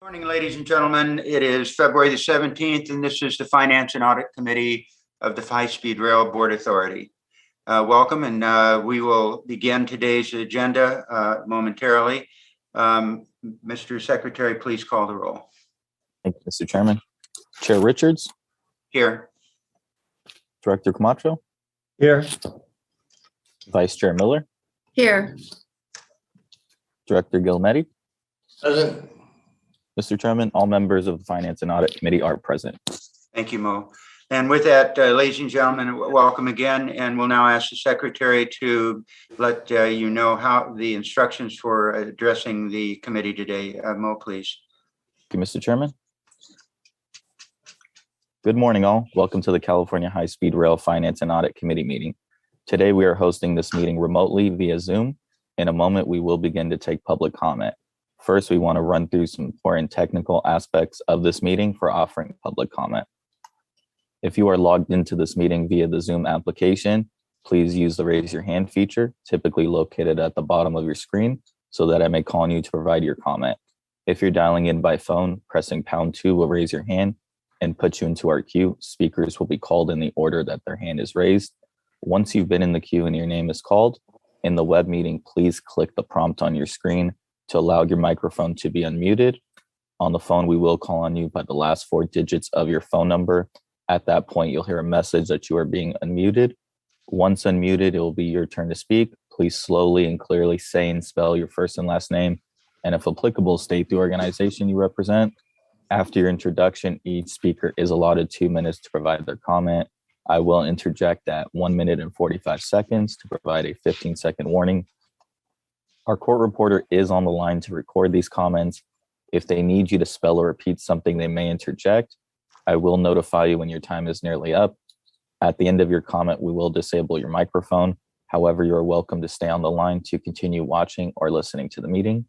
Morning, ladies and gentlemen. It is February the 17th, and this is the Finance and Audit Committee of the High Speed Rail Board Authority. Welcome, and we will begin today's agenda momentarily. Mr. Secretary, please call the roll. Thank you, Mr. Chairman. Chair Richards. Here. Director Camacho. Here. Vice Chair Miller. Here. Director Gilmetti. Present. Mr. Chairman, all members of the Finance and Audit Committee are present. Thank you, Mo. And with that, ladies and gentlemen, welcome again. And we'll now ask the Secretary to let you know how the instructions for addressing the committee today. Mo, please. Thank you, Mr. Chairman. Good morning, all. Welcome to the California High Speed Rail Finance and Audit Committee meeting. Today, we are hosting this meeting remotely via Zoom. In a moment, we will begin to take public comment. First, we want to run through some important technical aspects of this meeting for offering public comment. If you are logged into this meeting via the Zoom application, please use the raise your hand feature, typically located at the bottom of your screen, so that I may call on you to provide your comment. If you're dialing in by phone, pressing #2 will raise your hand and put you into our queue. Speakers will be called in the order that their hand is raised. Once you've been in the queue and your name is called, in the web meeting, please click the prompt on your screen to allow your microphone to be unmuted. On the phone, we will call on you by the last 4 digits of your phone number. At that point, you'll hear a message that you are being unmuted. Once unmuted, it will be your turn to speak. Please slowly and clearly say and spell your first and last name, and if applicable, state the organization you represent. After your introduction, each speaker is allotted 2 minutes to provide their comment. I will interject at 1 minute and 45 seconds to provide a 15-second warning. Our court reporter is on the line to record these comments. If they need you to spell or repeat something, they may interject. I will notify you when your time is nearly up. At the end of your comment, we will disable your microphone. However, you are welcome to stay on the line to continue watching or listening to the meeting.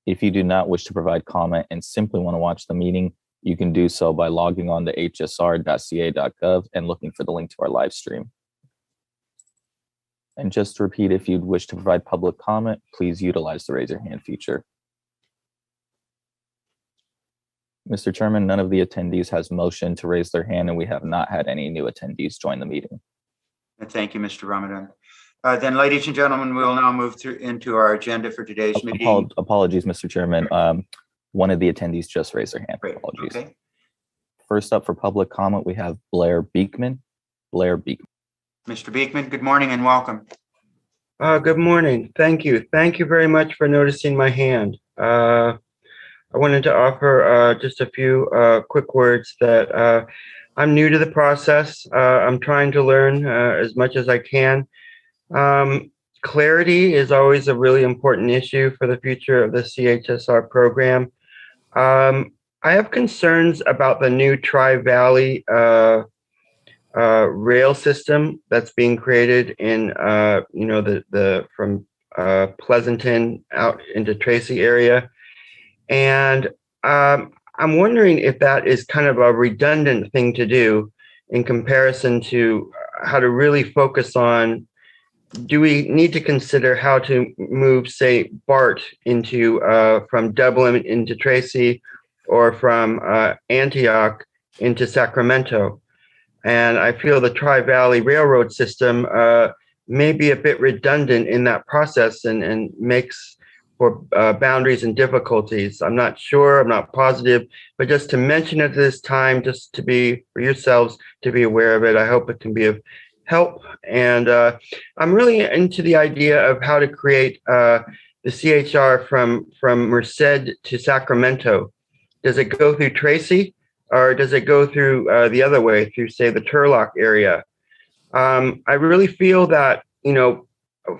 If you do not wish to provide comment and simply want to watch the meeting, you can do so by logging on to hsr.ca.gov and looking for the link to our live stream. And just to repeat, if you'd wish to provide public comment, please utilize the raise your hand feature. Mr. Chairman, none of the attendees has motioned to raise their hand, and we have not had any new attendees join the meeting. Thank you, Mr. Ramadan. Then, ladies and gentlemen, we'll now move into our agenda for today's meeting. Apologies, Mr. Chairman. One of the attendees just raised their hand. Great. Apologies. Okay. First up for public comment, we have Blair Beekman. Blair Beekman. Mr. Beekman, good morning and welcome. Good morning. Thank you. Thank you very much for noticing my hand. I wanted to offer just a few quick words that I'm new to the process. I'm trying to learn as much as I can. Clarity is always a really important issue for the future of the CHSR program. I have concerns about the new Tri-Valley rail system that's being created in from Pleasanton out into Tracy area, and I'm wondering if that is kind of a redundant thing to do in comparison to how to really focus on. Do we need to consider how to move, say, BART into from Dublin into Tracy, or from Antioch into Sacramento? And I feel the Tri-Valley Railroad system may be a bit redundant in that process and makes for boundaries and difficulties. I'm not sure, I'm not positive, but just to mention it at this time, just to be, for yourselves to be aware of it. I hope it can be of help. And I'm really into the idea of how to create the CHR from Merced to Sacramento. Does it go through Tracy? Or does it go through the other way, through, say, the Turlock area? I really feel that,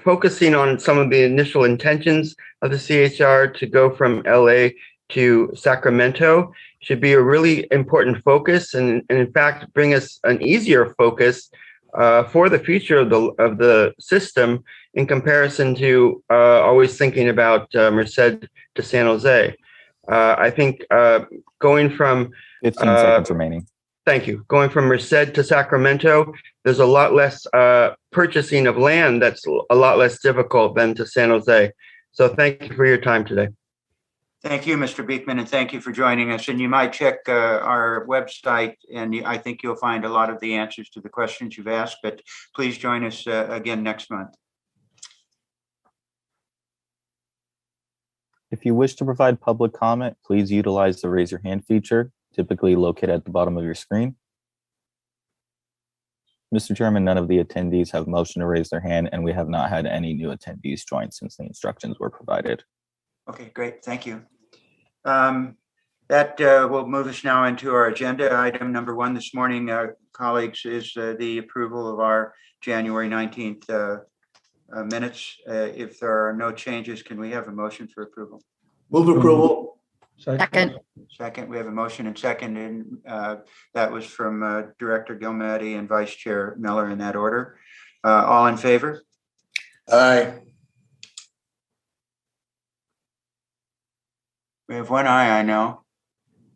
focusing on some of the initial intentions of the CHR to go from LA to Sacramento should be a really important focus, and in fact, bring us an easier focus for the future of the system in comparison to always thinking about Merced to San Jose. I think going from 15 seconds remaining. Thank you. Going from Merced to Sacramento, there's a lot less purchasing of land that's a lot less difficult than to San Jose. So thank you for your time today. Thank you, Mr. Beekman, and thank you for joining us. And you might check our website, and I think you'll find a lot of the answers to the questions you've asked, but please join us again next month. If you wish to provide public comment, please utilize the raise your hand feature, typically located at the bottom of your screen. Mr. Chairman, none of the attendees have motion to raise their hand, and we have not had any new attendees join since the instructions were provided. Okay, great. Thank you. That will move us now into our agenda. Item number 1 this morning, colleagues, is the approval of our January 19th minutes. If there are no changes, can we have a motion for approval? Move approval. Second. Second, we have a motion and second, and that was from Director Gilmatti and Vice Chair Miller in that order. All in favor? Aye. We have one aye, I know.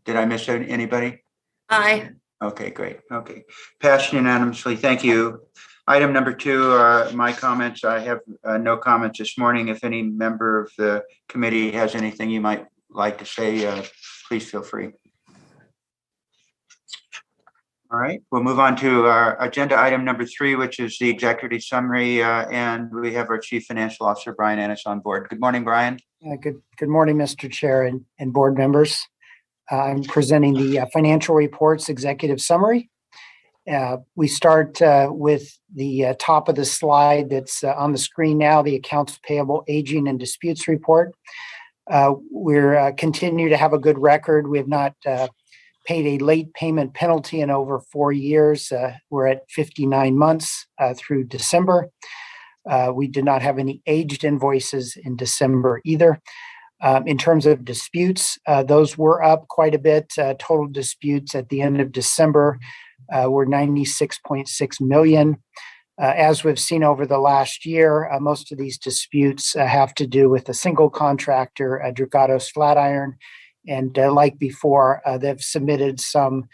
Did I miss anybody? Aye. Okay, great. Okay. Passed unanimously. Thank you. Item number 2, my comments. I have no comments this morning. If any member of the committee has anything you might like to say, please feel free. All right, we'll move on to our agenda item number 3, which is the executive summary, and we have our Chief Financial Officer, Brian Ennis, on board. Good morning, Brian. Good morning, Mr. Chair and board members. I'm presenting the financial reports executive summary. We start with the top of the slide that's on the screen now, the accounts payable, aging, and disputes report. We're continue to have a good record. We have not paid a late payment penalty in over 4 years. We're at 59 months through December. We did not have any aged invoices in December either. In terms of disputes, those were up quite a bit. Total disputes at the end of December were $96.6 million. As we've seen over the last year, most of these disputes have to do with a single contractor, Dragados Flatiron, and like before, they've submitted some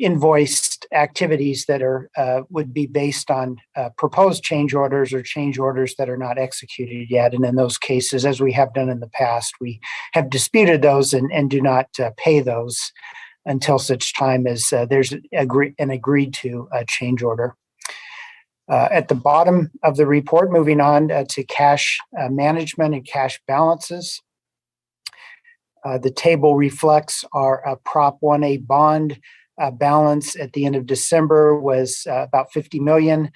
invoiced activities that are would be based on proposed change orders or change orders that are not executed yet. And in those cases, as we have done in the past, we have disputed those and do not pay those until such time as there's an agreed to change order. At the bottom of the report, moving on to cash management and cash balances. The table reflects our Prop 1A bond balance at the end of December was about $50 million,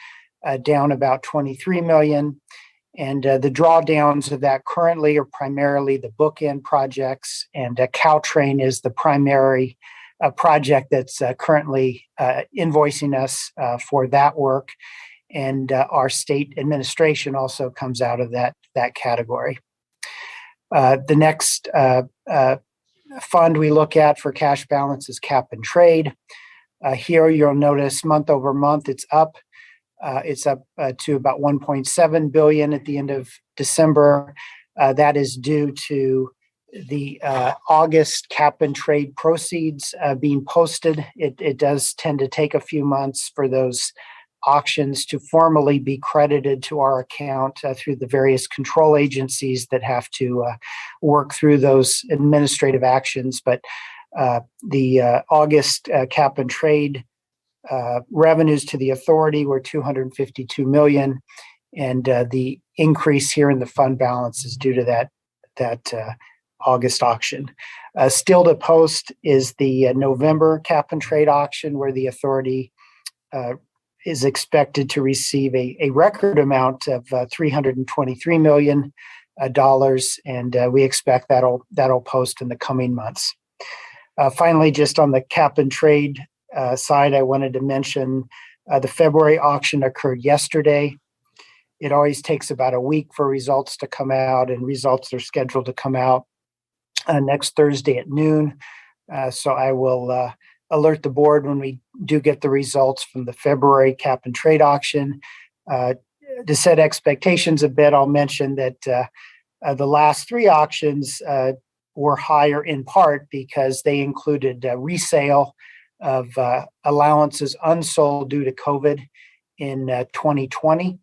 down about $23 million. And the drawdowns of that currently are primarily the bookend projects, and Caltrain is the primary project that's currently invoicing us for that work. And our state administration also comes out of that category. The next fund we look at for cash balance is cap and trade. Here you'll notice month over month it's up. It's up to about $1.7 billion at the end of December. That is due to the August cap and trade proceeds being posted. It does tend to take a few months for those auctions to formally be credited to our account through the various control agencies that have to work through those administrative actions. But the August cap and trade revenues to the authority were $252 million, and the increase here in the fund balance is due to that August auction. Still to post is the November cap and trade auction, where the authority is expected to receive a record amount of $323 million, and we expect that'll post in the coming months. Finally, just on the cap and trade side, I wanted to mention the February auction occurred yesterday. It always takes about a week for results to come out, and results are scheduled to come out next Thursday at noon. So I will alert the board when we do get the results from the February cap and trade auction. To set expectations a bit, I'll mention that the last 3 auctions were higher in part because they included resale of allowances unsold due to COVID in 2020.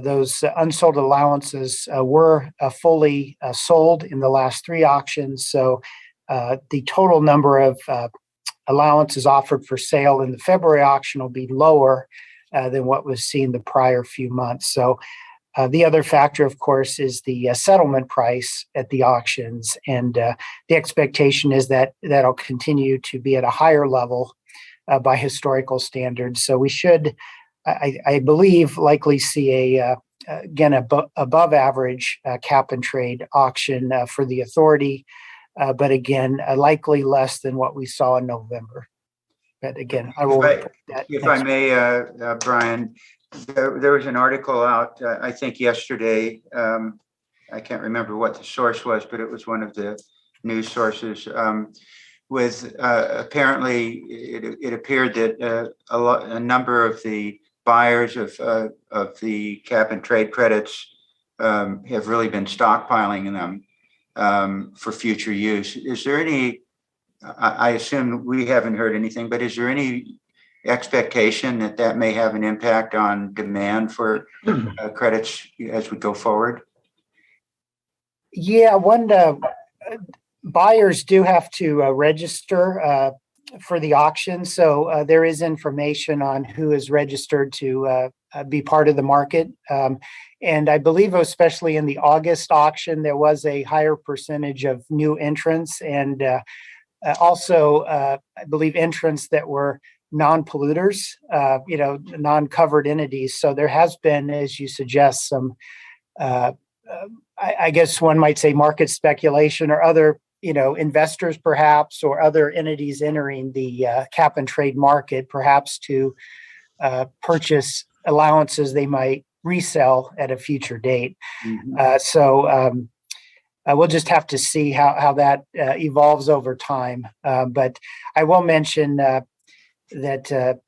Those unsold allowances were fully sold in the last 3 auctions. So the total number of allowances offered for sale in the February auction will be lower than what was seen the prior few months. So the other factor, of course, is the settlement price at the auctions. And the expectation is that that'll continue to be at a higher level by historical standards. So we should, I believe, likely see again, above average cap and trade auction for the authority. But again, likely less than what we saw in November. But again, I will report that. If I may, Brian, there was an article out, I think yesterday. I can't remember what the source was, but it was one of the news sources. With apparently, it appeared that a number of the buyers of the cap and trade credits have really been stockpiling them for future use. Is there any? I assume we haven't heard anything, but is there any expectation that may have an impact on demand for credits as we go forward? Yeah, buyers do have to register for the auction. So there is information on who is registered to be part of the market. And I believe, especially in the August auction, there was a higher percentage of new entrants, and also, I believe, entrants that were non-polluters, non-covered entities. So there has been, as you suggest, some, I guess one might say, market speculation, or other, investors perhaps, or other entities entering the cap and trade market, perhaps to purchase allowances they might resell at a future date. Mm-hmm. We'll just have to see how that evolves over time. But I will mention that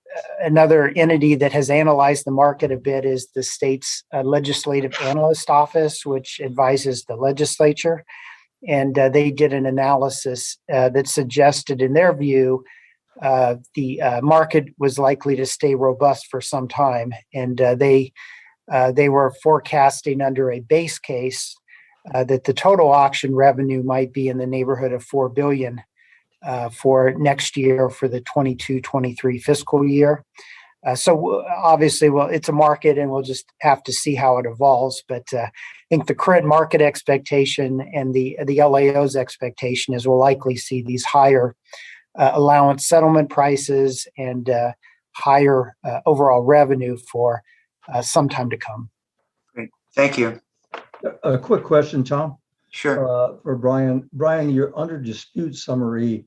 another entity that has analyzed the market a bit is the state's Legislative Analyst Office, which advises the legislature. And they did an analysis that suggested, in their view, the market was likely to stay robust for some time. And they were forecasting under a base case that the total auction revenue might be in the neighborhood of $4 billion for next year, for the 22-23 fiscal year. So obviously, well, it's a market, and we'll just have to see how it evolves. But I think the current market expectation and the LAO's expectation is we'll likely see these higher allowance settlement prices and higher overall revenue for some time to come. Great, thank you. A quick question, Tom. Sure. For Brian. Brian, you're under dispute summary.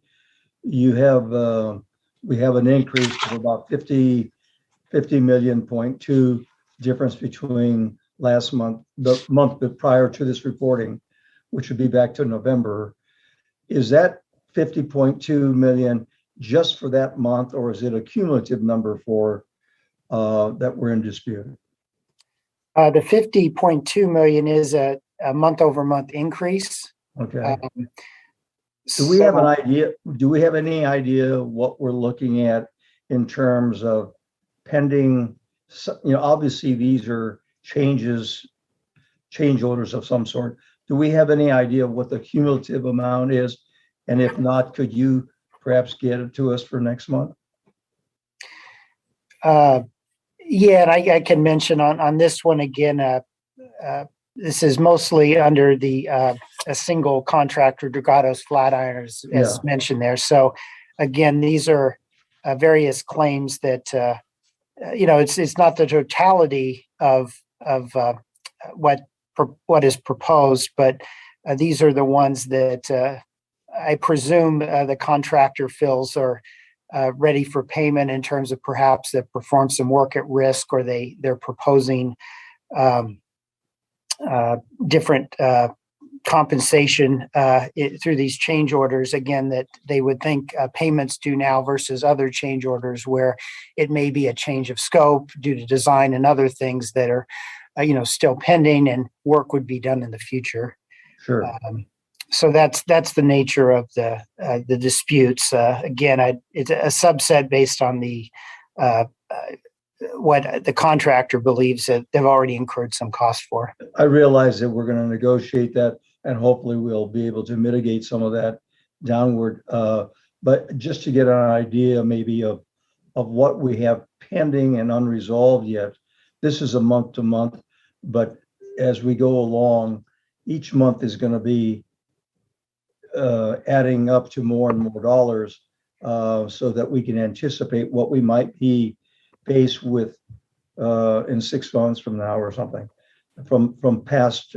You have we have an increase of about 50 million, difference between last month, the month prior to this reporting, which would be back to November. Is that 50.2 million just for that month, or is it a cumulative number for that we're in dispute? The 50.2 million is a month-over-month increase. Okay. Do we have an idea? Do we have any idea what we're looking at in terms of pending? Obviously these are change orders of some sort. Do we have any idea what the cumulative amount is? And if not, could you perhaps get it to us for next month? Yeah, and I can mention on this one again, this is mostly under the a single contractor, Dragados Flatirons, as mentioned there. So again, these are various claims that it's not the totality of what is proposed, but these are the ones that I presume the contractor feels are ready for payment, in terms of perhaps that perform some work at risk, or they're proposing different compensation through these change orders, again, that they would think payments due now versus other change orders where it may be a change of scope due to design and other things that are still pending, and work would be done in the future. Sure. So that's the nature of the disputes. Again, it's a subset based on the what the contractor believes that they've already incurred some cost for. I realize that we're going to negotiate that, and hopefully we'll be able to mitigate some of that downward. But just to get an idea maybe of what we have pending and unresolved yet, this is a month to month, but as we go along, each month is going to be adding up to more and more dollars, so that we can anticipate what we might be faced with in 6 months from now or something from past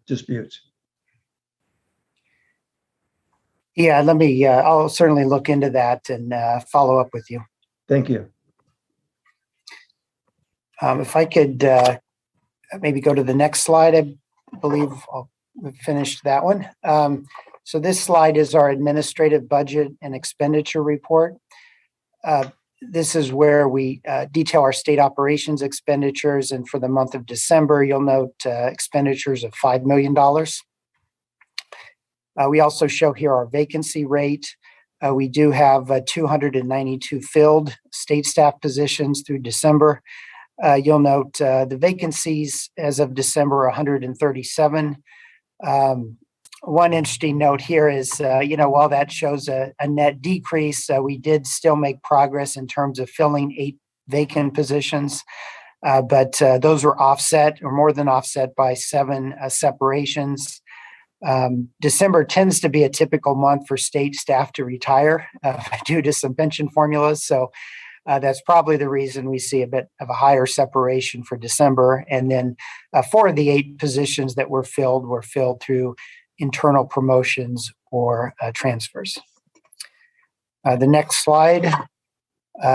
disputes. Yeah, I'll certainly look into that and follow up with you. Thank you. If I could maybe go to the next slide, I believe we've finished that one. So this slide is our administrative budget and expenditure report. This is where we detail our state operations expenditures. And for the month of December, you'll note expenditures of $5 million. We also show here our vacancy rate. We do have 292 filled state staff positions through December. You'll note the vacancies as of December, 137. One interesting note here is, while that shows a net decrease, we did still make progress in terms of filling 8 vacant positions, but those were offset or more than offset by 7 separations. December tends to be a typical month for state staff to retire due to some pension formulas. So that's probably the reason we see a bit of a higher separation for December. And then 4 of the 8 positions that were filled through internal promotions or transfers. The next slide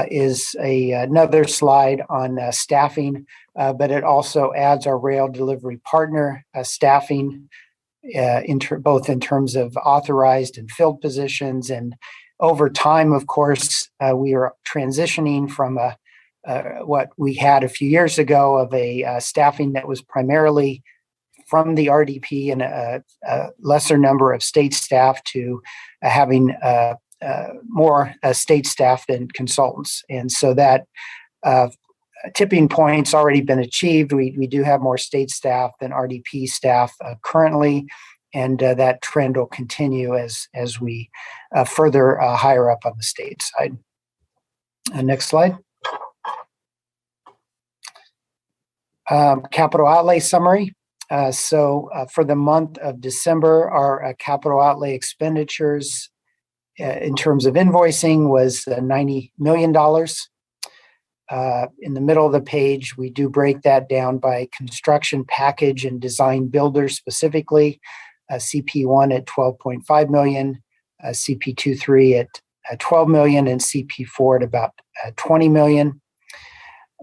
is another slide on staffing, but it also adds our rail delivery partner staffing, both in terms of authorized and filled positions. And over time, of course, we are transitioning from what we had a few years ago of a staffing that was primarily from the RDP and a lesser number of state staff to having more state staff than consultants. And so that tipping point's already been achieved. We do have more state staff than RDP staff currently, and that trend will continue as we further higher up on the state side. Next slide. Capital outlay summary. So for the month of December, our capital outlay expenditures in terms of invoicing was $90 million. In the middle of the page, we do break that down by construction package and design builder specifically. CP1 at $12.5 million, CP23 at $12 million, and CP4 at about $20 million.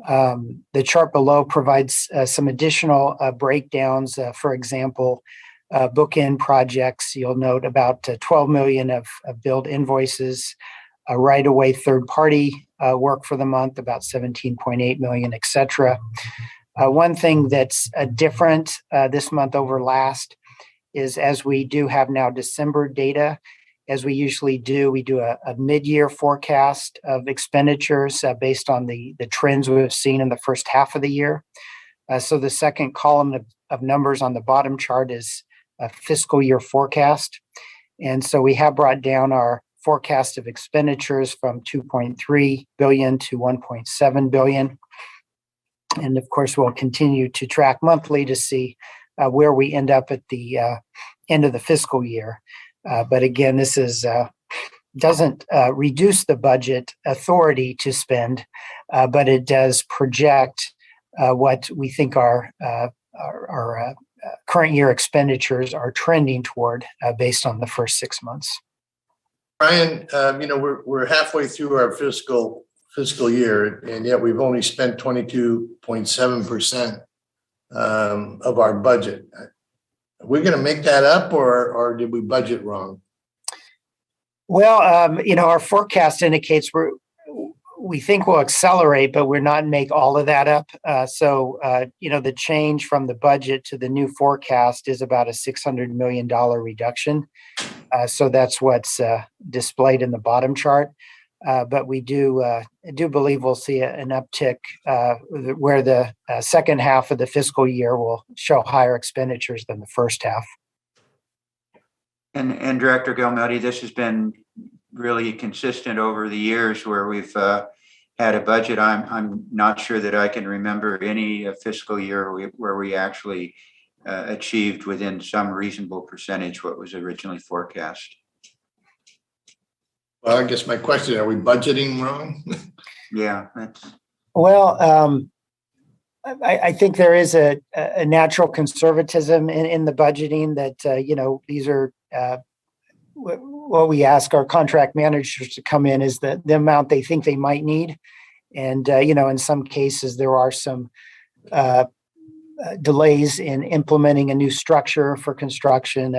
The chart below provides some additional breakdowns. For example, bookend projects, you'll note about $12 million of billed invoices, right-of-way third-party work for the month, about $17.8 million, et cetera. One thing that's different this month over last is, as we do have now December data, as we usually do, we do a mid-year forecast of expenditures based on the trends we've seen in the first half of the year. So the second column of numbers on the bottom chart is a fiscal year forecast. And so we have brought down our forecast of expenditures from $2.3 billion to $1.7 billion. And of course, we'll continue to track monthly to see where we end up at the end of the fiscal year. But again, this doesn't reduce the budget authority to spend, but it does project what we think our current year expenditures are trending toward based on the first 6 months. Brian, we're halfway through our fiscal year, and yet we've only spent 22.7% of our budget. Are we going to make that up, or did we budget wrong? Well, our forecast indicates we think we'll accelerate, but we're not make all of that up. So the change from the budget to the new forecast is about a $600 million reduction. So that's what's displayed in the bottom chart. But we do believe we'll see an uptick where the second half of the fiscal year will show higher expenditures than the first half. And Director Gilmelty, this has been really consistent over the years where we've had a budget. I'm not sure that I can remember any fiscal year where we actually achieved within some reasonable percentage what was originally forecast. Well, I guess my question, are we budgeting wrong? Yeah, that's. Well, I think there is a natural conservatism in the budgeting that, these are what we ask our contract managers to come in is the amount they think they might need. And, in some cases, there are some delays in implementing a new structure for construction,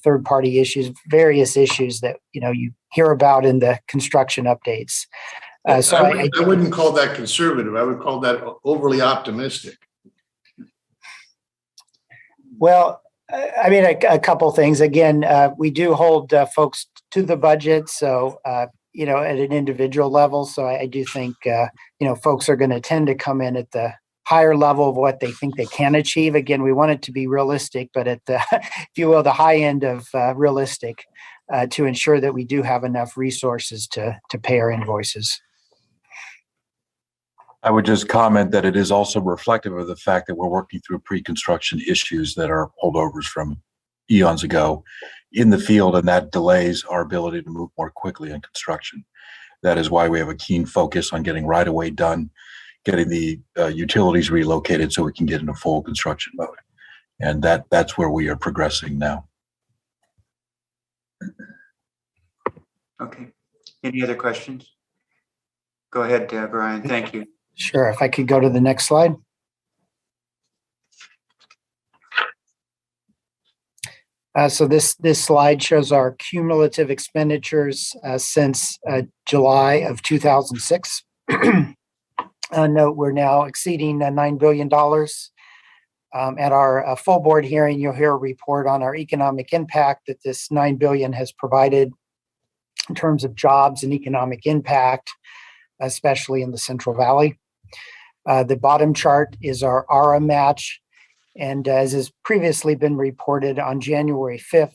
third-party issues, various issues that, you hear about in the construction updates. So I wouldn't call that conservative. I would call that overly optimistic. Well, a couple things. Again, we do hold folks to the budget. So, at an individual level. So I do think, folks are going to tend to come in at the higher level of what they think they can achieve. Again, we want it to be realistic, but at the, if you will, the high end of realistic to ensure that we do have enough resources to pay our invoices. I would just comment that it is also reflective of the fact that we're working through pre-construction issues that are holdovers from eons ago in the field, and that delays our ability to move more quickly in construction. That is why we have a keen focus on getting right-of-way done, getting the utilities relocated so we can get into full construction mode. And that's where we are progressing now. Okay. Any other questions? Go ahead, Brian. Thank you. Sure. If I could go to the next slide. So this slide shows our cumulative expenditures since July of 2006. Note we're now exceeding $9 billion. At our full board hearing, you'll hear a report on our economic impact that this $9 billion has provided in terms of jobs and economic impact, especially in the Central Valley. The bottom chart is our ARA match. And as has previously been reported on January 5th,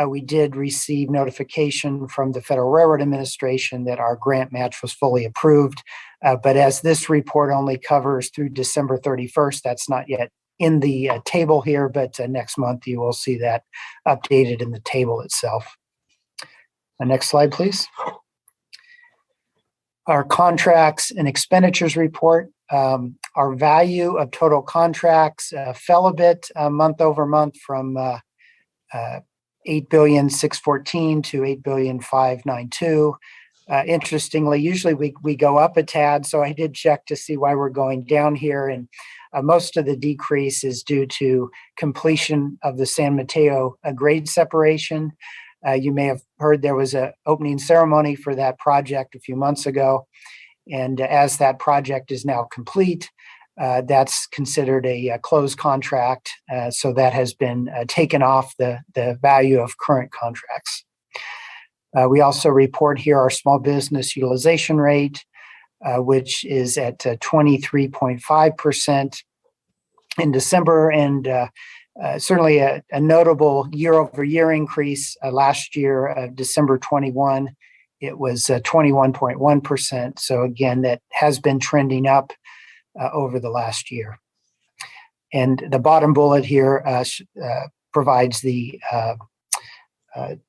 we did receive notification from the Federal Railroad Administration that our grant match was fully approved. But as this report only covers through December 31st, that's not yet in the table here, but next month you will see that updated in the table itself. Next slide, please. Our contracts and expenditures report. Our value of total contracts fell a bit month over month from $8,614,000 to $8,592,000. Interestingly, usually we go up a tad, so I did check to see why we're going down here, and most of the decrease is due to completion of the San Mateo grade separation. You may have heard there was an opening ceremony for that project a few months ago. And as that project is now complete, that's considered a closed contract. So that has been taken off the value of current contracts. We also report here our small business utilization rate, which is at 23.5% in December, and certainly a notable year-over-year increase. Last year, December 21, it was 21.1%. So again, that has been trending up over the last year. And the bottom bullet here provides the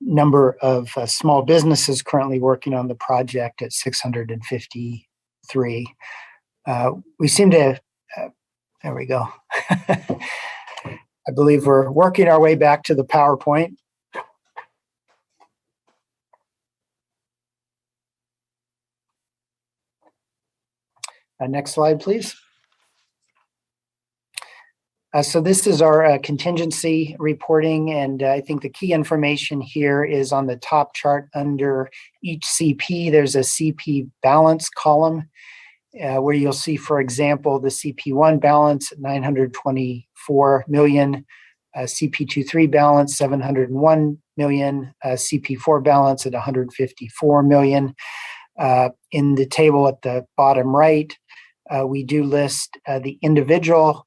number of small businesses currently working on the project at 653. We seem to, there we go. I believe we're working our way back to the PowerPoint. Next slide, please. So this is our contingency reporting, and I think the key information here is on the top chart under each CP. There's a CP balance column where you'll see, for example, the CP1 balance at $924 million, CP23 balance $701 million, CP4 balance at $154 million. In the table at the bottom right, we do list the individual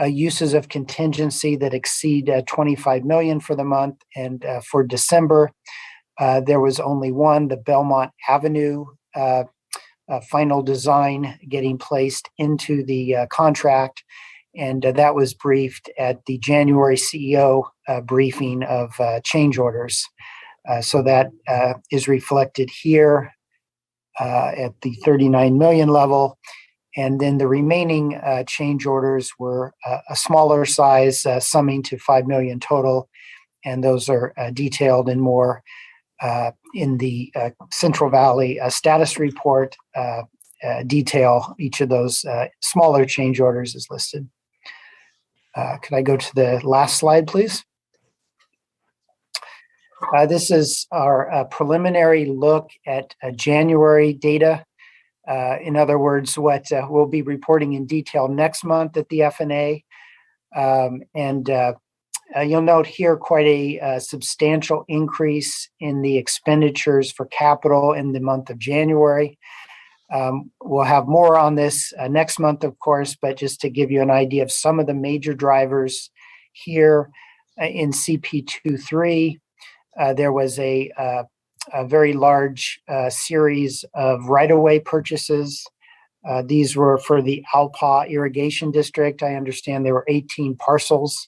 uses of contingency that exceed 25 million for the month. And for December, there was only one, the Belmont Avenue final design getting placed into the contract. And that was briefed at the January CEO briefing of change orders. So that is reflected here at the 39 million level. And then the remaining change orders were a smaller size, summing to 5 million total. And those are detailed in more in the Central Valley status report detail. Each of those smaller change orders is listed. Could I go to the last slide, please? This is our preliminary look at January data. In other words, what we'll be reporting in detail next month at the FNA. You'll note here quite a substantial increase in the expenditures for capital in the month of January. We'll have more on this next month, of course, but just to give you an idea of some of the major drivers here in CP23, there was a very large series of right-of-way purchases. These were for the Alpa Irrigation District. I understand there were 18 parcels.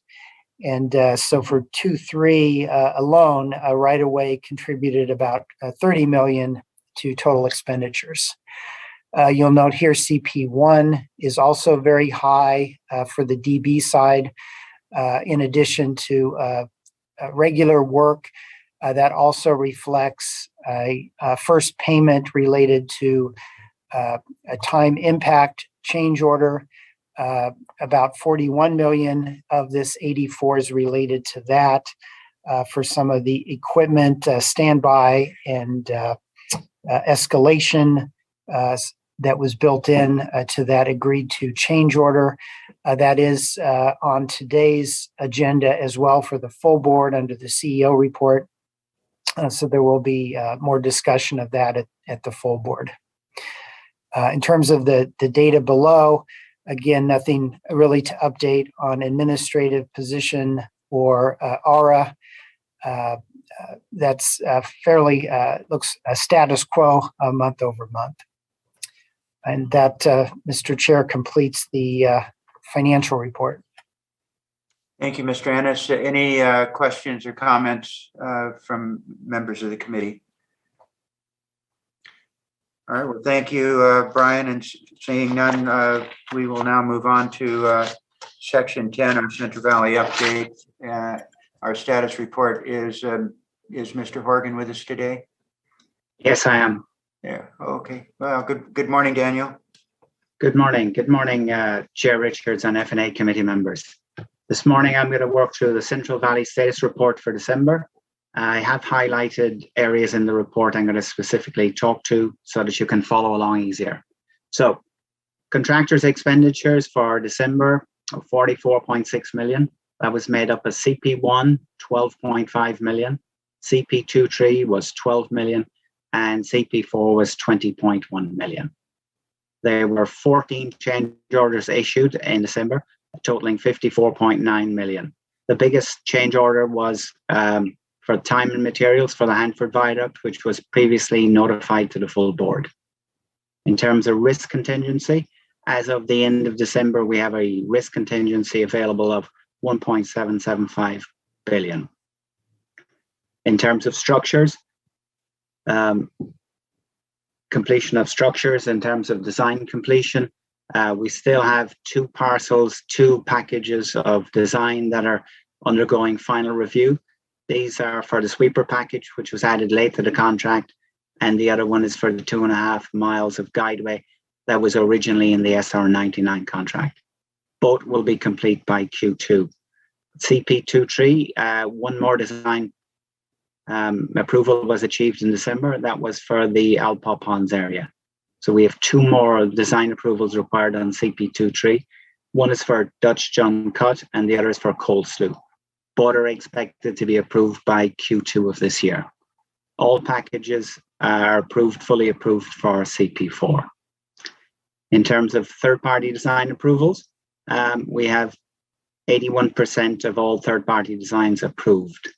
And so for 2-3 alone, right-of-way contributed about 30 million to total expenditures. You'll note here CP1 is also very high for the DB side. In addition to regular work, that also reflects a first payment related to a time impact change order. About 41 million of this 84 is related to that for some of the equipment standby and escalation that was built in to that agreed to change order. That is on today's agenda as well for the full board under the CEO report. So there will be more discussion of that at the full board. In terms of the data below, again, nothing really to update on administrative position or ARA. That's fairly, looks status quo month over month. And that, Mr. Chair, completes the financial report. Thank you, Mr. Ennis. Any questions or comments from members of the committee? All right, well, thank you, Brian. And seeing none, we will now move on to section 10, our Central Valley update. Our status report is Mr. Horgan with us today? Yes, I am. Yeah, okay. Well, good morning, Daniel. Good morning. Good morning, Chair Richards and FNA committee members. This morning, I'm going to work through the Central Valley status report for December. I have highlighted areas in the report I'm going to specifically talk to so that you can follow along easier. So, contractors' expenditures for December of 44.6 million. That was made up of CP1, 12.5 million. CP23 was 12 million. And CP4 was 20.1 million. There were 14 change orders issued in December, totaling 54.9 million. The biggest change order was for time and materials for the Hanford Viaduct, which was previously notified to the full board. In terms of risk contingency, as of the end of December, we have a risk contingency available of 1.775 billion. In terms of structures, completion of structures in terms of design completion, we still have 2 parcels, 2 packages of design that are undergoing final review. These are for the sweeper package, which was added late to the contract, and the other one is for the 2.5 miles of guideway that was originally in the SR99 contract. Both will be complete by Q2. CP23, 1 more design approval was achieved in December. That was for the Alpa Ponds area. So we have 2 more design approvals required on CP23. One is for Dutch John Cut and the other is for Cold Slough. Both are expected to be approved by Q2 of this year. All packages are fully approved for CP4. In terms of third-party design approvals, we have 81% of all third-party designs approved,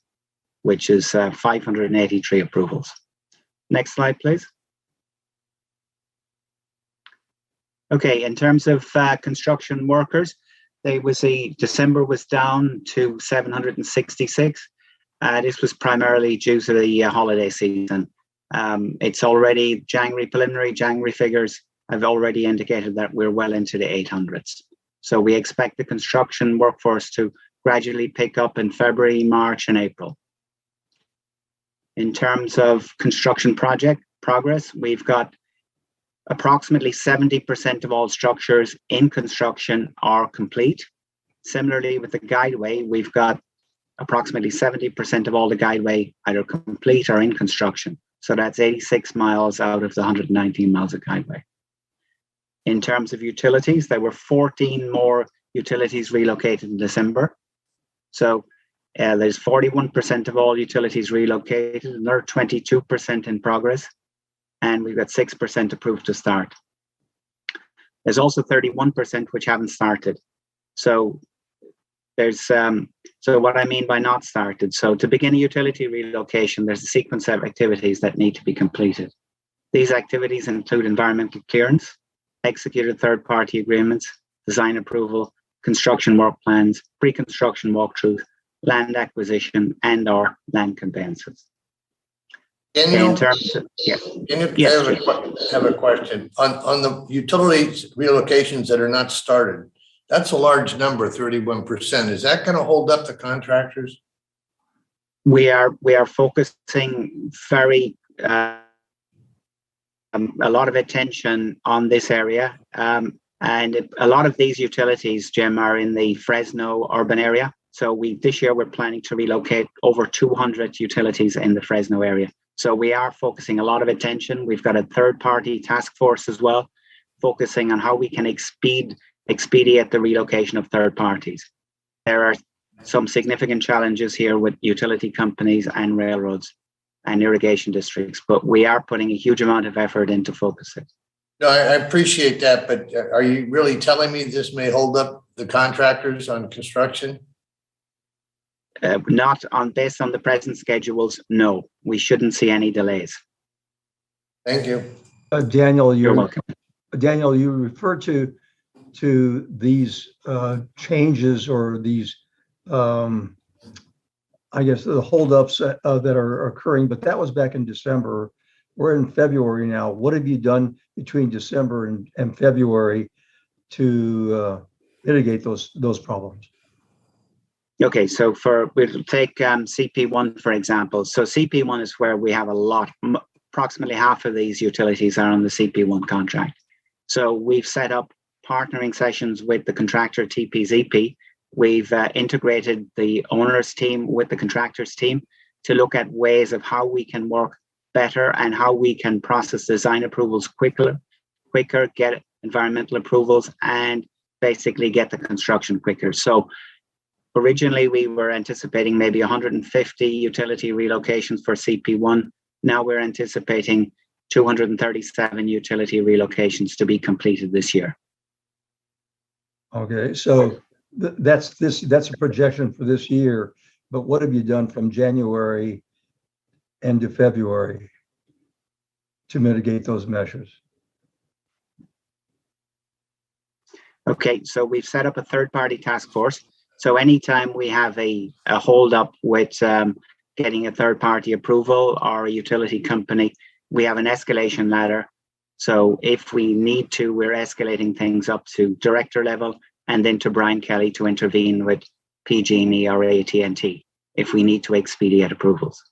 which is 583 approvals. Next slide, please. Okay, in terms of construction workers, December was down to 766. This was primarily due to the holiday season. It's already preliminary January figures have already indicated that we're well into the 800s. So we expect the construction workforce to gradually pick up in February, March, and April. In terms of construction project progress, we've got approximately 70% of all structures in construction are complete. Similarly, with the guideway, we've got approximately 70% of all the guideway either complete or in construction. So that's 86 miles out of the 119 miles of guideway. In terms of utilities, there were 14 more utilities relocated in December. So there's 41% of all utilities relocated, and there are 22% in progress. And we've got 6% approved to start. There's also 31% which haven't started. So so what I mean by not started. So to begin a utility relocation, there's a sequence of activities that need to be completed. These activities include environmental clearance, executed third-party agreements, design approval, construction work plans, pre-construction walkthroughs, land acquisition, and/or land conveyances. Daniel, in terms of, yes. Yes, I have a question. On the utilities relocations that are not started, that's a large number, 31%. Is that going to hold up the contractors? We are focusing a lot of attention on this area. And a lot of these utilities, Jim, are in the Fresno urban area. So this year we're planning to relocate over 200 utilities in the Fresno area. So we are focusing a lot of attention. We've got a third-party task force as well, focusing on how we can expedite the relocation of third parties. There are some significant challenges here with utility companies and railroads and irrigation districts, but we are putting a huge amount of effort into focusing. No, I appreciate that, but are you really telling me this may hold up the contractors on construction? Not based on the present schedules, no. We shouldn't see any delays. Thank you. Daniel, you're welcome. Daniel, you referred to these changes or these, I guess, the holdups that are occurring, but that was back in December. We're in February now. What have you done between December and February to mitigate those problems? Okay, so we'll take CP1, for example. So CP1 is where we have approximately half of these utilities are on the CP1 contract. So we've set up partnering sessions with the contractor TPZP. We've integrated the owner's team with the contractor's team to look at ways of how we can work better and how we can process design approvals quicker, get environmental approvals, and basically get the construction quicker. So originally, we were anticipating maybe 150 utility relocations for CP1. Now we're anticipating 237 utility relocations to be completed this year. Okay, so that's a projection for this year. But what have you done from January into February to mitigate those measures? Okay, so we've set up a third-party task force. So anytime we have a hold up with getting a third party approval or a utility company, we have an escalation ladder. So if we need to, we're escalating things up to director level and then to Brian Kelly to intervene with PG&E or AT&T if we need to expedite approvals.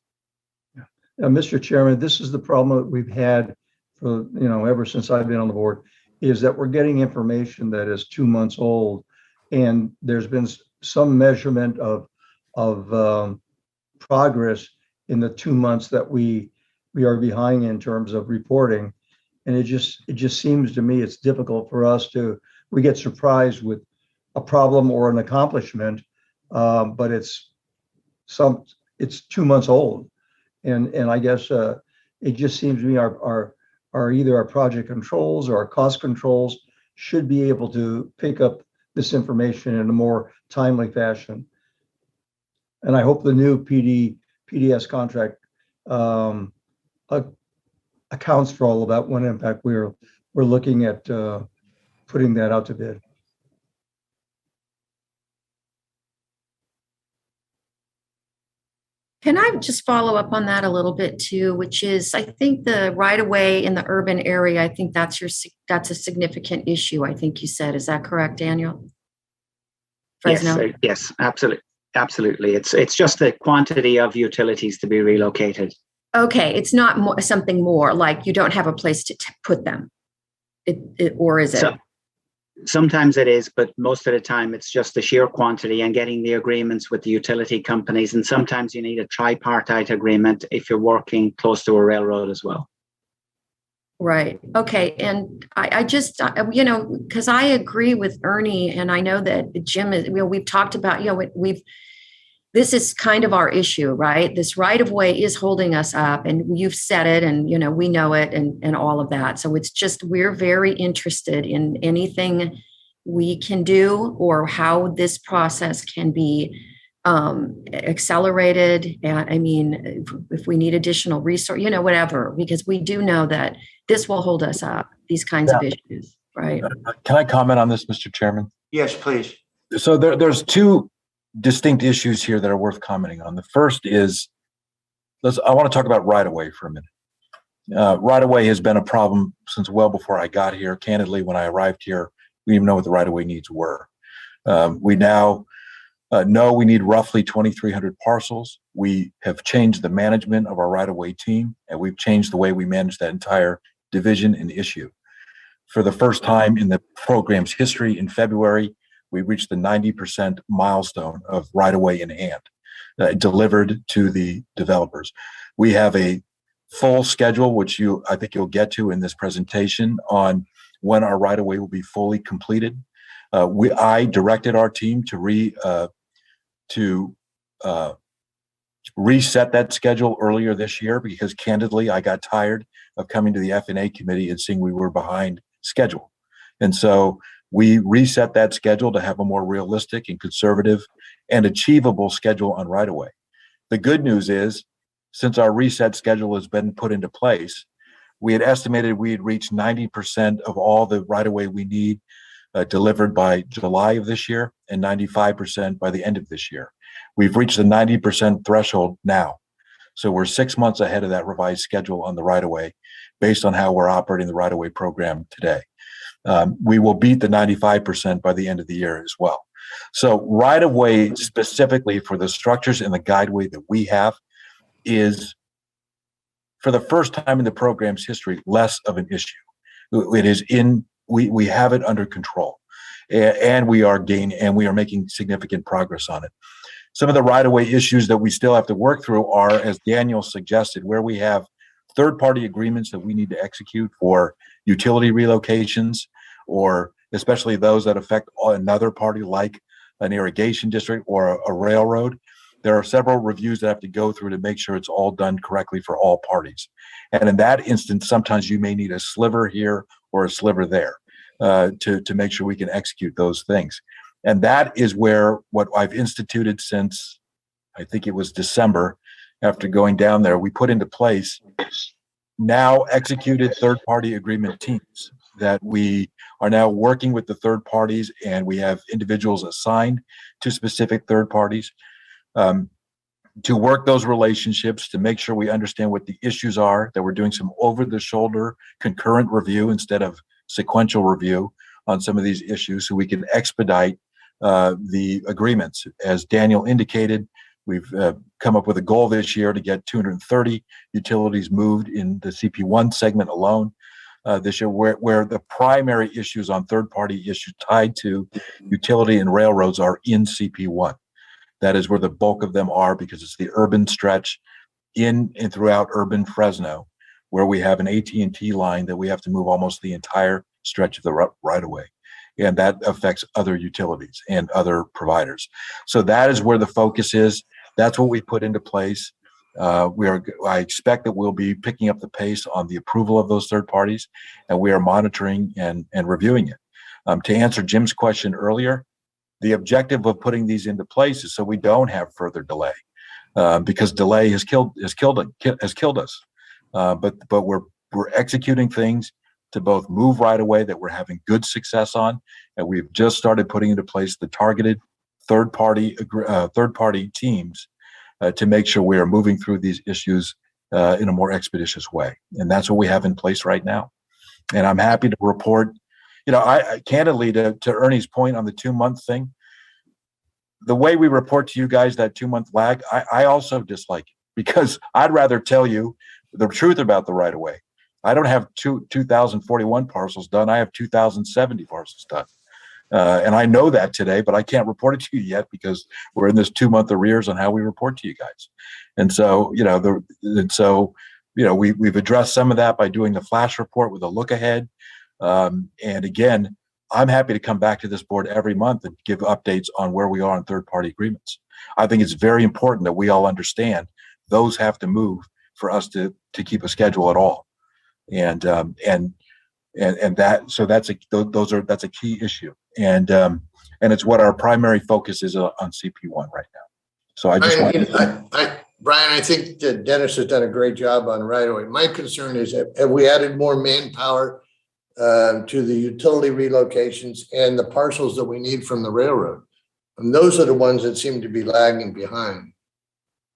Yeah. Now, Mr. Chairman, this is the problem that we've had for, ever since I've been on the board, is that we're getting information that is 2 months old, and there's been some measurement of progress in the 2 months that we are behind in terms of reporting. And it just seems to me it's difficult for us we get surprised with a problem or an accomplishment, but it's 2 months old. And I guess It just seems to me our either our project controls or our cost controls should be able to pick up this information in a more timely fashion. And I hope the new PDS contract accounts for all of that when in fact we're looking at putting that out to bid. Can I just follow up on that a little bit too, which is, I think the right of way in the urban area, I think that's a significant issue, I think you said. Is that correct, Daniel? Fresno? Yes, absolutely. It's just the quantity of utilities to be relocated. Okay, it's not something more like you don't have a place to put them, or is it? Sometimes it is, but most of the time it's just the sheer quantity and getting the agreements with the utility companies. And sometimes you need a tripartite agreement if you're working close to a railroad as well. Right. Okay. And I just, because I agree with Ernie, and I know that Jim is, we've talked about, this is kind of our issue, right? This right of way is holding us up, and you've said it, and we know it, and all of that. So it's just, we're very interested in anything we can do or how this process can be accelerated. I mean, if we need additional resource, whatever, because we do know that this will hold us up, these kinds of issues, right? Can I comment on this, Mr. Chairman? Yes, please. So there's two distinct issues here that are worth commenting on. The first is, I want to talk about right-of-way for a minute. Right-of-way has been a problem since well before I got here. Candidly, when I arrived here, we didn't even know what the right-of-way needs were. We now know we need roughly 2,300 parcels. We have changed the management of our right-of-way team, and we've changed the way we manage that entire division and issue. For the first time in the program's history, in February, we reached the 90% milestone of right-of-way in hand, delivered to the developers. We have a full schedule, which I think you'll get to in this presentation, on when our right-of-way will be fully completed. I directed our team to reset that schedule earlier this year because, candidly, I got tired of coming to the F&A committee and seeing we were behind schedule. And so we reset that schedule to have a more realistic and conservative and achievable schedule on right-of-way. The good news is, since our reset schedule has been put into place, we had estimated we had reached 90% of all the right-of-way we need delivered by July of this year and 95% by the end of this year. We've reached the 90% threshold now. So we're 6 months ahead of that revised schedule on the right-of-way based on how we're operating the right-of-way program today. We will beat the 95% by the end of the year as well. So right-of-way specifically for the structures and the guideway that we have is, for the first time in the program's history, less of an issue. It is we have it under control, and we are making significant progress on it. Some of the right-of-way issues that we still have to work through are, as Daniel suggested, where we have third-party agreements that we need to execute for utility relocations, or especially those that affect another party like an irrigation district or a railroad. There are several reviews that have to go through to make sure it's all done correctly for all parties. And in that instance, sometimes you may need a sliver here or a sliver there to make sure we can execute those things. And that is where what I've instituted since, I think it was December, after going down there, we put into place now executed third-party agreement teams that we are now working with the third parties, and we have individuals assigned to specific third parties to work those relationships, to make sure we understand what the issues are, that we're doing some over-the-shoulder concurrent review instead of sequential review on some of these issues so we can expedite the agreements. As Daniel indicated, we've come up with a goal this year to get 230 utilities moved in the CP1 segment alone this year, where the primary issues on third-party issues tied to utility and railroads are in CP1. That is where the bulk of them are, because it's the urban stretch in and throughout urban Fresno, where we have an AT&T line that we have to move almost the entire stretch of the right-of-way. And that affects other utilities and other providers. So that is where the focus is. That's what we put into place. I expect that we'll be picking up the pace on the approval of those third parties, and we are monitoring and reviewing it. To answer Jim's question earlier, the objective of putting these into place is so we don't have further delay, because delay has killed us. But we're executing things to both move right away that we're having good success on, and we've just started putting into place the targeted third party teams to make sure we are moving through these issues in a more expeditious way. And that's what we have in place right now. And I'm happy to report, I candidly, to Ernie's point on the 2-month thing, the way we report to you guys that 2-month lag, I also dislike it, because I'd rather tell you the truth about the right of way. I don't have 2,041 parcels done. I have 2,070 parcels done. And I know that today, but I can't report it to you yet because we're in this 2-month arrears on how we report to you guys. And so, we've addressed some of that by doing the flash report with a look ahead. And again, I'm happy to come back to this board every month and give updates on where we are on third-party agreements. I think it's very important that we all understand those have to move for us to keep a schedule at all. And that's a key issue. And it's what our primary focus is on CP1 right now. So I just Brian, I think that Dennis has done a great job on right away. My concern is, have we added more manpower to the utility relocations and the parcels that we need from the railroad? And those are the ones that seem to be lagging behind.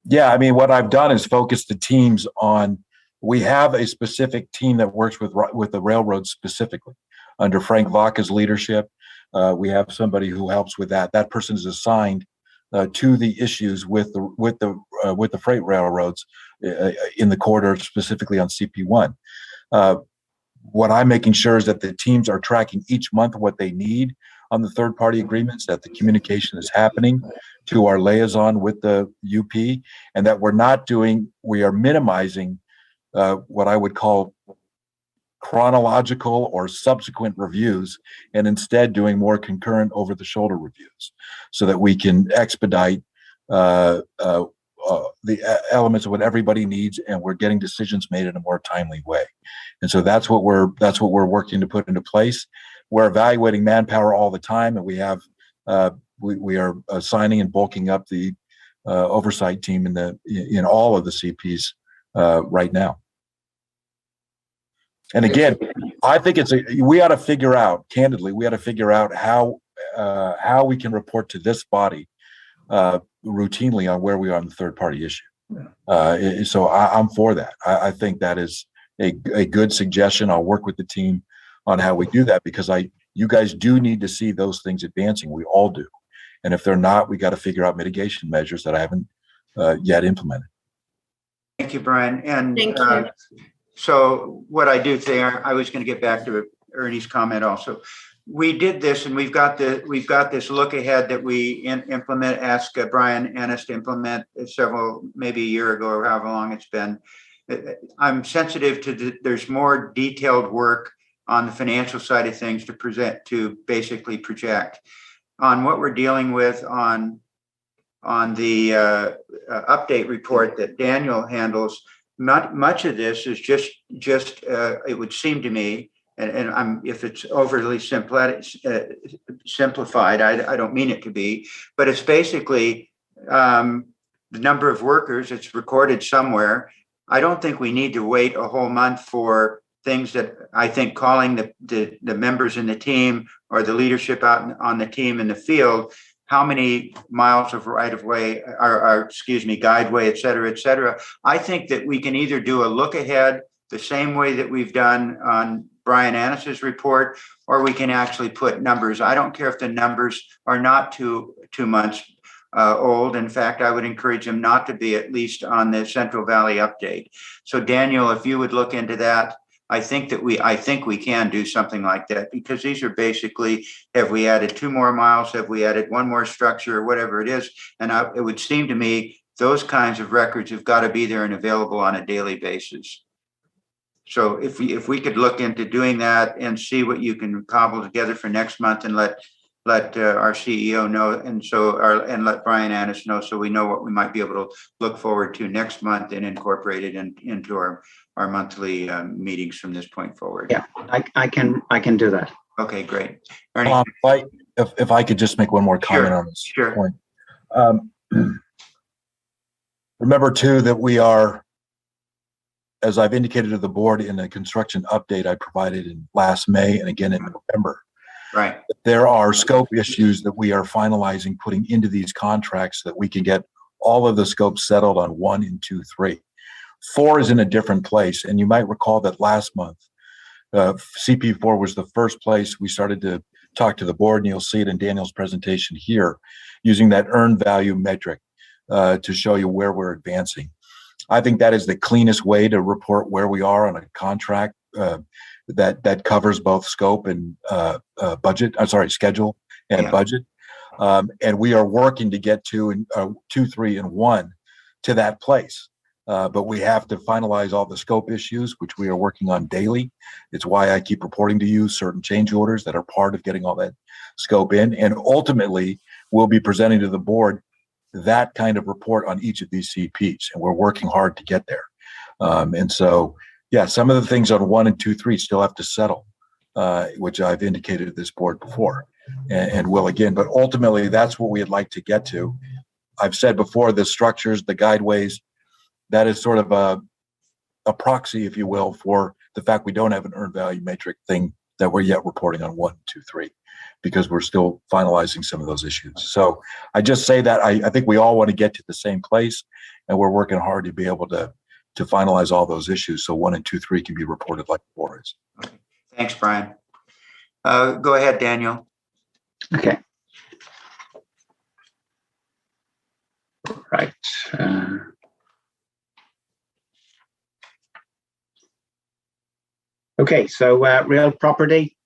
Yeah, I mean, what I've done is focus the teams on, we have a specific team that works with the railroad specifically under Frank Vaca's leadership. We have somebody who helps with that. That person is assigned to the issues with the freight railroads in the corridor, specifically on CP1. What I'm making sure is that the teams are tracking each month what they need on the third-party agreements, that the communication is happening to our liaison with the UP, and that we are minimizing what I would call chronological or subsequent reviews, and instead doing more concurrent over-the-shoulder reviews so that we can expedite the elements of what everybody needs, and we're getting decisions made in a more timely way. And so that's what we're working to put into place. We're evaluating manpower all the time, and we are assigning and bulking up the oversight team in all of the CPs right now. And again, I think we ought to figure out, candidly, how we can report to this body routinely on where we are on the third party issue. So I'm for that. I think that is a good suggestion. I'll work with the team on how we do that, because you guys do need to see those things advancing. We all do. And if they're not, we got to figure out mitigation measures that I haven't yet implemented. Thank you, Brian. And Thank you. So what I do there, I was going to get back to Ernie's comment also. We did this, and we've got this look ahead that we ask Brian Ennis to implement maybe a year ago or however long it's been. I'm sensitive to there's more detailed work on the financial side of things to basically project on what we're dealing with on the update report that Daniel handles. Much of this is just it would seem to me, and if it's overly simplified, I don't mean it to be, but it's basically the number of workers. It's recorded somewhere. I don't think we need to wait a whole month for things that I think calling the members in the team or the leadership out on the team in the field, how many miles of right-of-way, guideway, et cetera. I think that we can either do a look ahead the same way that we've done on Brian Annis's report, or we can actually put numbers. I don't care if the numbers are not 2 months old. In fact, I would encourage them not to be, at least on the Central Valley update. So Daniel, if you would look into that, I think we can do something like that, because these are basically, have we added 2 more miles? Have we added 1 more structure, or whatever it is? And it would seem to me those kinds of records have got to be there and available on a daily basis. So if we could look into doing that and see what you can cobble together for next month, and let let our CEO know, and let Brian Annis know, so we know what we might be able to look forward to next month and incorporate it into our monthly meetings from this point forward. Yeah, I can do that. Okay, great. Ernie? If I could just make one more comment on this point. Remember too that we are, as I've indicated to the board in a construction update I provided in last May and again in November, right, there are scope issues that we are finalizing, putting into these contracts so that we can get all of the scopes settled on 1 and 2, 3. 4 is in a different place, and you might recall that last month, CP4 was the first place we started to talk to the board, and you'll see it in Daniel's presentation here, using that earned value metric to show you where we're advancing. I think that is the cleanest way to report where we are on a contract that covers both scope and schedule and budget. And we are working to get to 2, 3, and 1 to that place. But we have to finalize all the scope issues, which we are working on daily. It's why I keep reporting to you certain change orders that are part of getting all that scope in. And ultimately, we'll be presenting to the board that kind of report on each of these CPs. And we're working hard to get there. And so, yeah, some of the things on 1 and 2, 3 still have to settle, which I've indicated to this board before and will again. But ultimately, that's what we'd like to get to. I've said before, the structures, the guideways, that is sort of a proxy, if you will, for the fact we don't have an earned value matrix thing that we're yet reporting on 1, 2, 3, because we're still finalizing some of those issues. So I just say that I think we all want to get to the same place, and we're working hard to be able to finalize all those issues so 1 and 2, 3 can be reported like 4 is. Okay. Thanks, Brian. Go ahead, Daniel. Okay. Right. Okay, so real property.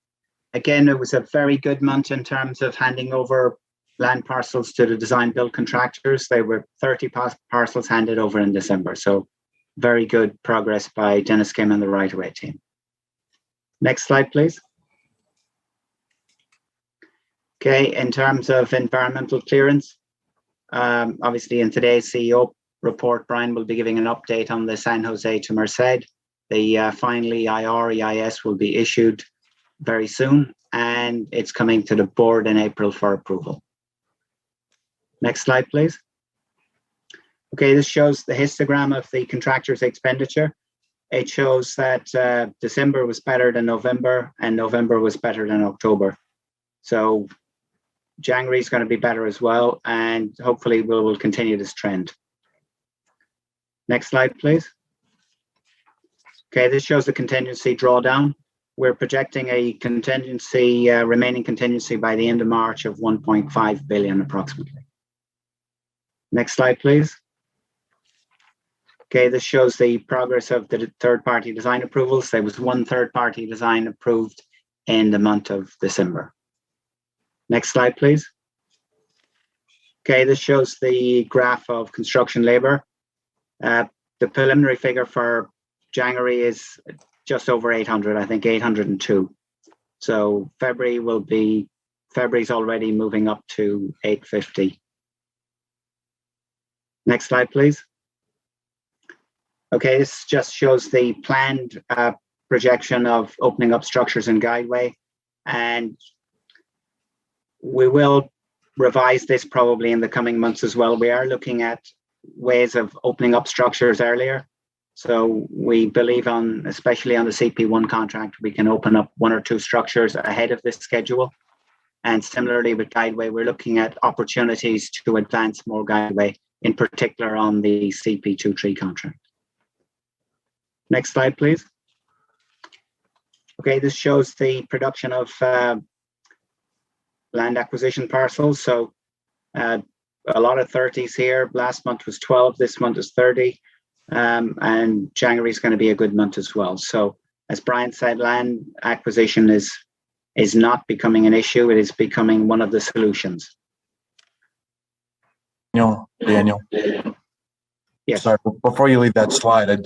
Again, it was a very good month in terms of handing over land parcels to the design build contractors. There were 30 parcels handed over in December. So very good progress by Dennis Kim and the Rightofway team. Next slide, please. Okay, in terms of environmental clearance, obviously in today's CEO report, Brian will be giving an update on the San Jose to Merced. The final EIS will be issued very soon, and it's coming to the board in April for approval. Next slide, please. Okay, this shows the histogram of the contractor's expenditure. It shows that December was better than November, and November was better than October. So January is going to be better as well, and hopefully we will continue this trend. Next slide, please. Okay, this shows the contingency drawdown. We're projecting a contingency, remaining contingency by the end of March of 1.5 billion approximately. Next slide, please. Okay, this shows the progress of the third-party design approvals. There was 1 third-party design approved in the month of December. Next slide, please. Okay, this shows the graph of construction labor. The preliminary figure for January is just over 800, I think 802. So February's already moving up to 850. Next slide, please. Okay, this just shows the planned projection of opening up structures in Guideway, and we will revise this probably in the coming months as well. We are looking at ways of opening up structures earlier. So we believe especially on the CP1 contract, we can open up 1 or 2 structures ahead of this schedule. And similarly with Guideway, we're looking at opportunities to advance more Guideway, in particular on the CP23 contract. Next slide, please. Okay, this shows the production of land acquisition parcels. So a lot of 30s here. Last month was 12, this month is 30. And January is going to be a good month as well. So as Brian said, land acquisition is not becoming an issue. It is becoming one of the solutions. Daniel. Yes. Sorry, before you leave that slide, I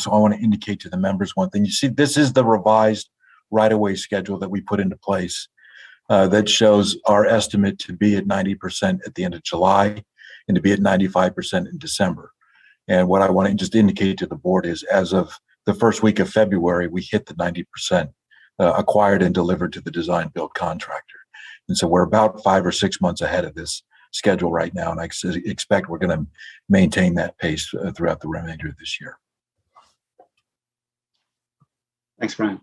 want to indicate to the members one thing. You see, this is the revised right-of-way schedule that we put into place that shows our estimate to be at 90% at the end of July and to be at 95% in December. And what I want to just indicate to the board is, as of the first week of February, we hit the 90% acquired and delivered to the design build contractor. And so we're about 5 or 6 months ahead of this schedule right now. And I expect we're going to maintain that pace throughout the remainder of this year. Thanks, Brian.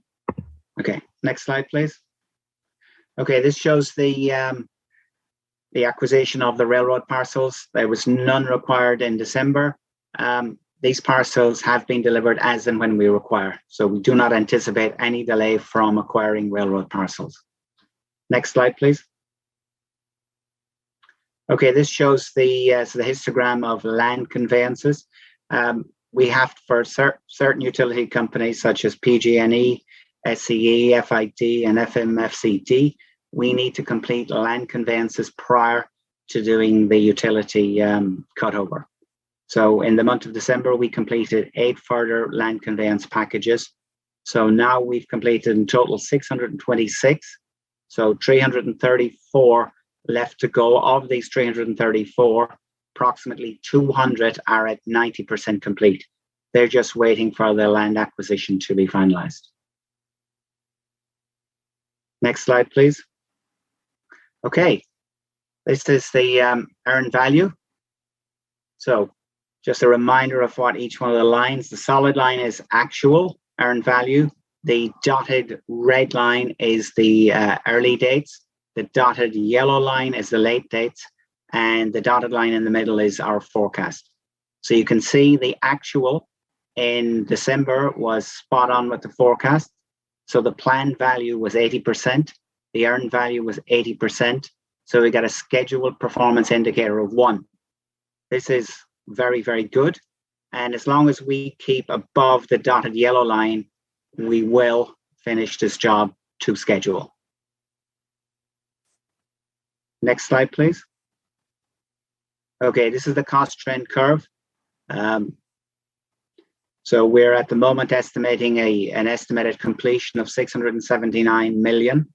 Okay, next slide, please. Okay, this shows the acquisition of the railroad parcels. There was none required in December. These parcels have been delivered as and when we require. So we do not anticipate any delay from acquiring railroad parcels. Next slide, please. Okay, this shows the histogram of land conveyances. We have, for certain utility companies such as PG&E, SCE, FID, and FMFCD, we need to complete land conveyances prior to doing the utility cutover. So in the month of December, we completed 8 further land conveyance packages. So now we've completed in total 626. So 334 left to go. Of these 334, approximately 200 are at 90% complete. They're just waiting for the land acquisition to be finalized. Next slide, please. Okay, this is the earned value. So just a reminder of what each one of the lines, the solid line is actual earned value. The dotted red line is the early dates. The dotted yellow line is the late dates. And the dotted line in the middle is our forecast. So you can see the actual in December was spot on with the forecast. So the planned value was 80%. The earned value was 80%. So we got a scheduled performance indicator of 1. This is very, very good. And as long as we keep above the dotted yellow line, we will finish this job to schedule. Next slide, please. Okay, this is the cost trend curve. So we're at the moment estimating an estimated completion of 679 million.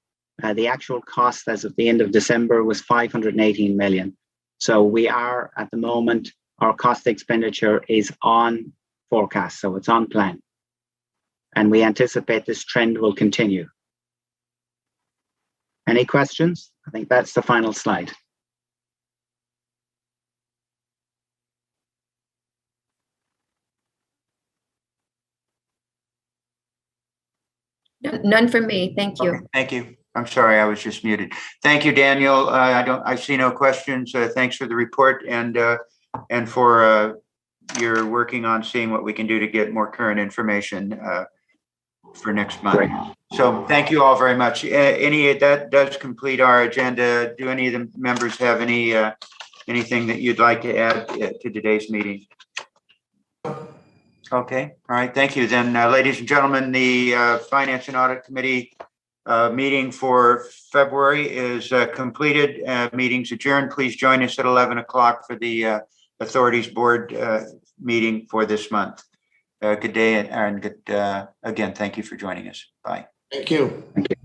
The actual cost as of the end of December was 518 million. So we are at the moment, our cost expenditure is on forecast, so it's on plan. And we anticipate this trend will continue. Any questions? I think that's the final slide. None from me. Thank you. Okay, thank you. I'm sorry, I was just muted. Thank you, Daniel. I see no questions. Thanks for the report and for you're working on seeing what we can do to get more current information for next month. Great. So thank you all very much. That does complete our agenda. Do any of the members have anything that you'd like to add to today's meeting? Okay, all right, thank you. Then, ladies and gentlemen, the Finance and Audit Committee meeting for February is completed. Meeting's adjourned. Please join us at 11 o'clock for the Authorities Board meeting for this month. Good day, and good, again, thank you for joining us. Bye. Thank you. Thank you.